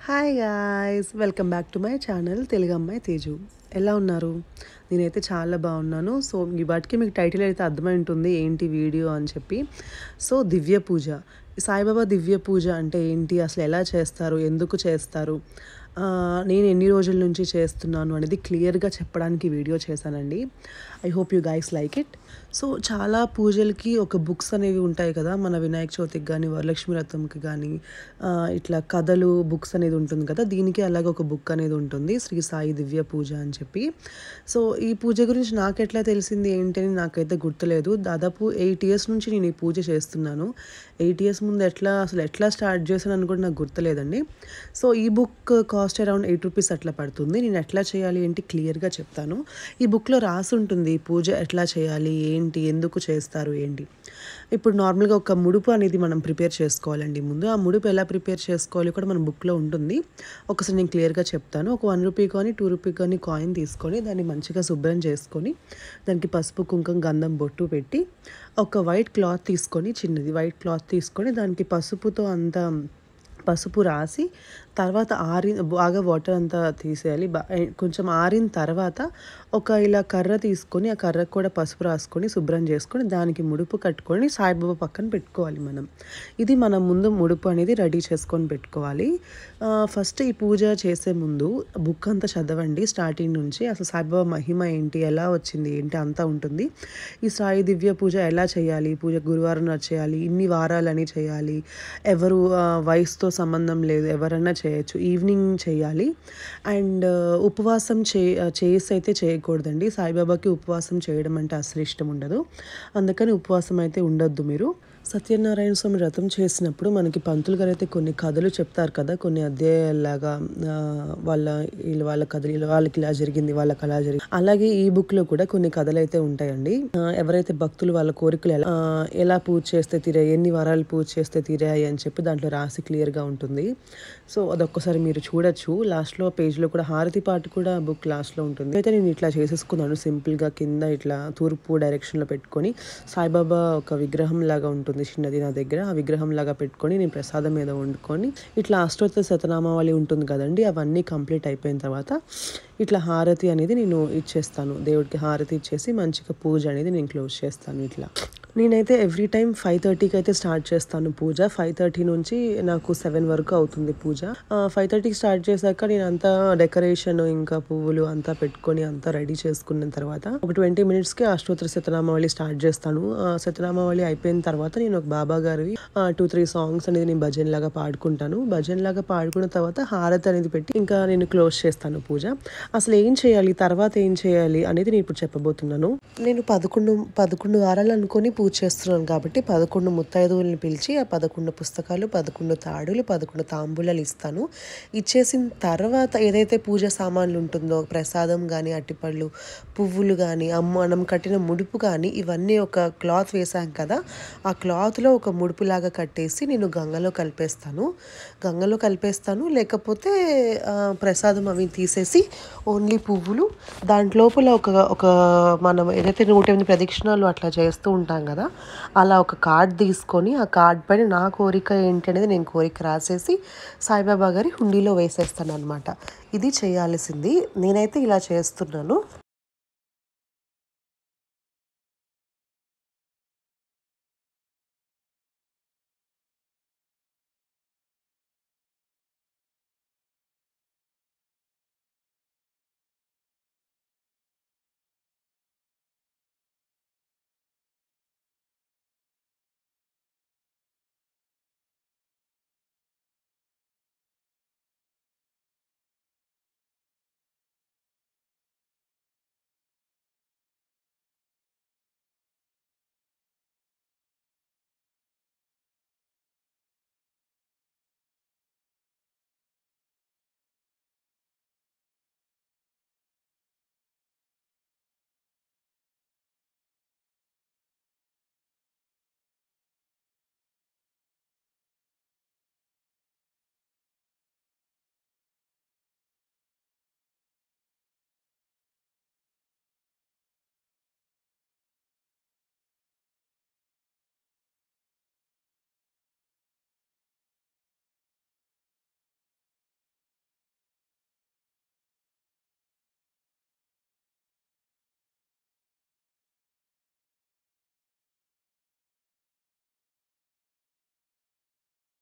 Hi guys, welcome back to my channel Telugu అమ్మాయి తేజు. ఎలా ఉన్నారు? నేనైతే చాలా బాగున్నాను. సో ఈ వాటికి మీకు టైటిల్ అయితే అర్థమై ఉంటుంది ఏంటి వీడియో అని చెప్పి. సో దివ్య పూజ, సాయిబాబా దివ్య పూజ అంటే ఏంటి, అసలు ఎలా చేస్తారు, ఎందుకు చేస్తారు, నేను ఎన్ని రోజుల నుంచి చేస్తున్నాను అనేది క్లియర్గా చెప్పడానికి వీడియో చేశానండి. I hope you guys like it. So చాలా పూజలకి ఒక బుక్స్ అనేవి ఉంటాయి కదా, మన వినాయక చవితికి కానీ వరలక్ష్మి వ్రతంకి కానీ ఇట్లా కథలు బుక్స్ అనేది ఉంటుంది కదా, దీనికి అలాగే ఒక బుక్ అనేది ఉంటుంది, శ్రీ సాయి దివ్య పూజ అని చెప్పి. సో ఈ పూజ గురించి నాకు ఎట్లా తెలిసింది ఏంటి అని నాకైతే గుర్తులేదు. దాదాపు 8 years నుంచి నేను ఈ పూజ చేస్తున్నాను. 8 years ముందు అసలు ఎట్లా స్టార్ట్ చేశాను అని కూడా నాకు గుర్తులేదండి. సో ఈ బుక్ కాస్ట్ అరౌండ్ 8 rupees అట్లా పడుతుంది. నేను ఎట్లా చేయాలి ఏంటి క్లియర్గా చెప్తాను. ఈ బుక్లో రాసి ఉంటుంది పూజ ఎట్లా చేయాలి, ఏంటి, ఎందుకు చేస్తారు ఏంటి. ఇప్పుడు నార్మల్గా ఒక ముడుపు అనేది మనం ప్రిపేర్ చేసుకోవాలండి. ముందు ఆ ముడుపు ఎలా ప్రిపేర్ చేసుకోవాలి కూడా మన బుక్లో ఉంటుంది. ఒకసారి నేను క్లియర్గా చెప్తాను. ఒక 1 rupee కానీ 2 rupee కానీ కాయిన్ తీసుకొని దాన్ని మంచిగా శుభ్రం చేసుకొని దానికి పసుపు కుంకుమ గంధం బొట్టు పెట్టి ఒక వైట్ క్లాత్ తీసుకొని, చిన్నది వైట్ క్లాత్ తీసుకొని దానికి పసుపుతో అంతా పసుపు రాసి తర్వాత బాగా వాటర్ అంతా తీసేయాలి. కొంచెం ఆరిన తర్వాత ఒక ఇలా కర్ర తీసుకొని ఆ కర్రకు కూడా పసుపు రాసుకొని శుభ్రం చేసుకొని దానికి ముడుపు కట్టుకొని సాయిబాబా పక్కన పెట్టుకోవాలి మనం. ఇది మనం ముందు ముడుపు అనేది రెడీ చేసుకొని పెట్టుకోవాలి. ఫస్ట్ ఈ పూజ చేసే ముందు బుక్ అంతా చదవండి స్టార్టింగ్ నుంచి. అసలు సాయిబాబా మహిమ ఏంటి, ఎలా వచ్చింది ఏంటి అంతా ఉంటుంది. ఈ సాయి దివ్య పూజ ఎలా చేయాలి, పూజ గురువారం చేయాలి, ఇన్ని వారాలని చేయాలి, ఎవరు వయసుతో సంబంధం లేదు, ఎవరైనా చేయొచ్చు, ఈవినింగ్ చేయాలి. అండ్ ఉపవాసం చేసి అయితే చేయకూడదండి. సాయిబాబాకి ఉపవాసం చేయడం అంటే అసలు ఇష్టం ఉండదు. అందుకని ఉపవాసం అయితే ఉండొద్దు మీరు. సత్యనారాయణ స్వామి వ్రతం చేసినప్పుడు మనకి పంతులు గారు అయితే కొన్ని కథలు చెప్తారు కదా, కొన్ని అధ్యాయాలాగా, వాళ్ళ కథలు, వాళ్ళకి ఇలా జరిగింది, వాళ్ళకి అలా జరిగింది. అలాగే ఈ బుక్లో కూడా కొన్ని కథలు అయితే ఉంటాయండి. ఎవరైతే భక్తులు వాళ్ళ కోరికలు ఎలా పూజ చేస్తే తీరాయి, ఎన్ని వారాలు పూజ చేస్తే తీరాయి అని చెప్పి దాంట్లో రాసి క్లియర్గా ఉంటుంది. సో అదొక్కసారి మీరు చూడొచ్చు. లాస్ట్లో పేజ్లో కూడా హారతి పాట కూడా బుక్ లాస్ట్లో ఉంటుంది. అయితే నేను ఇట్లా చేసేసుకున్నాను సింపుల్గా. కింద ఇట్లా తూర్పు డైరెక్షన్లో పెట్టుకొని సాయిబాబా ఒక విగ్రహం లాగా ఉంటుంది చిన్నది నా దగ్గర, ఆ విగ్రహం లాగా పెట్టుకొని నేను ప్రసాదం మీద వండుకొని ఇట్లా అష్టోత్తర శతనామావళి ఉంటుంది కదండి, అవన్నీ కంప్లీట్ అయిపోయిన తర్వాత ఇట్లా హారతి అనేది నేను ఇచ్చేస్తాను. దేవుడికి హారతి ఇచ్చేసి మంచిగా పూజ అనేది నేను క్లోజ్ చేస్తాను. ఇట్లా నేనైతే ఎవ్రీ టైం 5:30కి అయితే స్టార్ట్ చేస్తాను పూజ. 5:30 నుంచి నాకు 7 వరకు అవుతుంది పూజ. 5:30కి స్టార్ట్ చేశాక నేను అంతా డెకరేషన్ ఇంకా పువ్వులు అంతా పెట్టుకొని అంతా రెడీ చేసుకున్న తర్వాత ఒక 20 minutesకి అష్టోత్తర శతనామావళి స్టార్ట్ చేస్తాను. శతనామావళి అయిపోయిన తర్వాత నేను ఒక బాబా గారివి 2-3 సాంగ్స్ అనేది నేను భజన్ లాగా పాడుకుంటాను. భజన్ లాగా పాడుకున్న తర్వాత హారతి అనేది పెట్టి ఇంకా నేను క్లోజ్ చేస్తాను పూజ. అసలు ఏం చేయాలి, తర్వాత ఏం చేయాలి అనేది నేను ఇప్పుడు చెప్పబోతున్నాను. నేను 11 వారాలు అనుకొని పూజ చేస్తున్నాను కాబట్టి 11 ముత్తైదువులను పిలిచి ఆ 11 పుస్తకాలు, 11 తాడులు, 11 తాంబూలాలు ఇస్తాను. ఇచ్చేసిన తర్వాత ఏదైతే పూజ సామాన్లు ఉంటుందో, ప్రసాదం కానీ, అట్టిపళ్ళు, పువ్వులు కానీ, మనం కట్టిన ముడుపు కానీ, ఇవన్నీ ఒక క్లాత్ వేసాం కదా, ఆ క్లాత్లో ఒక ముడుపులాగా కట్టేసి నేను గంగలో కలిపేస్తాను. లేకపోతే ప్రసాదం అవి తీసేసి ఓన్లీ పువ్వులు, దాంట్లోపల ఒక మనం ఏదైతే 108 ప్రదక్షిణాలు అట్లా చేస్తూ ఉంటాం కదా, అలా ఒక కార్డ్ తీసుకొని ఆ కార్డ్ పైన నా కోరిక ఏంటి అనేది నేను కోరిక రాసేసి సాయిబాబా గారి హుండీలో వేసేస్తాను అనమాట. ఇది చేయాల్సింది. నేనైతే ఇలా చేస్తున్నాను.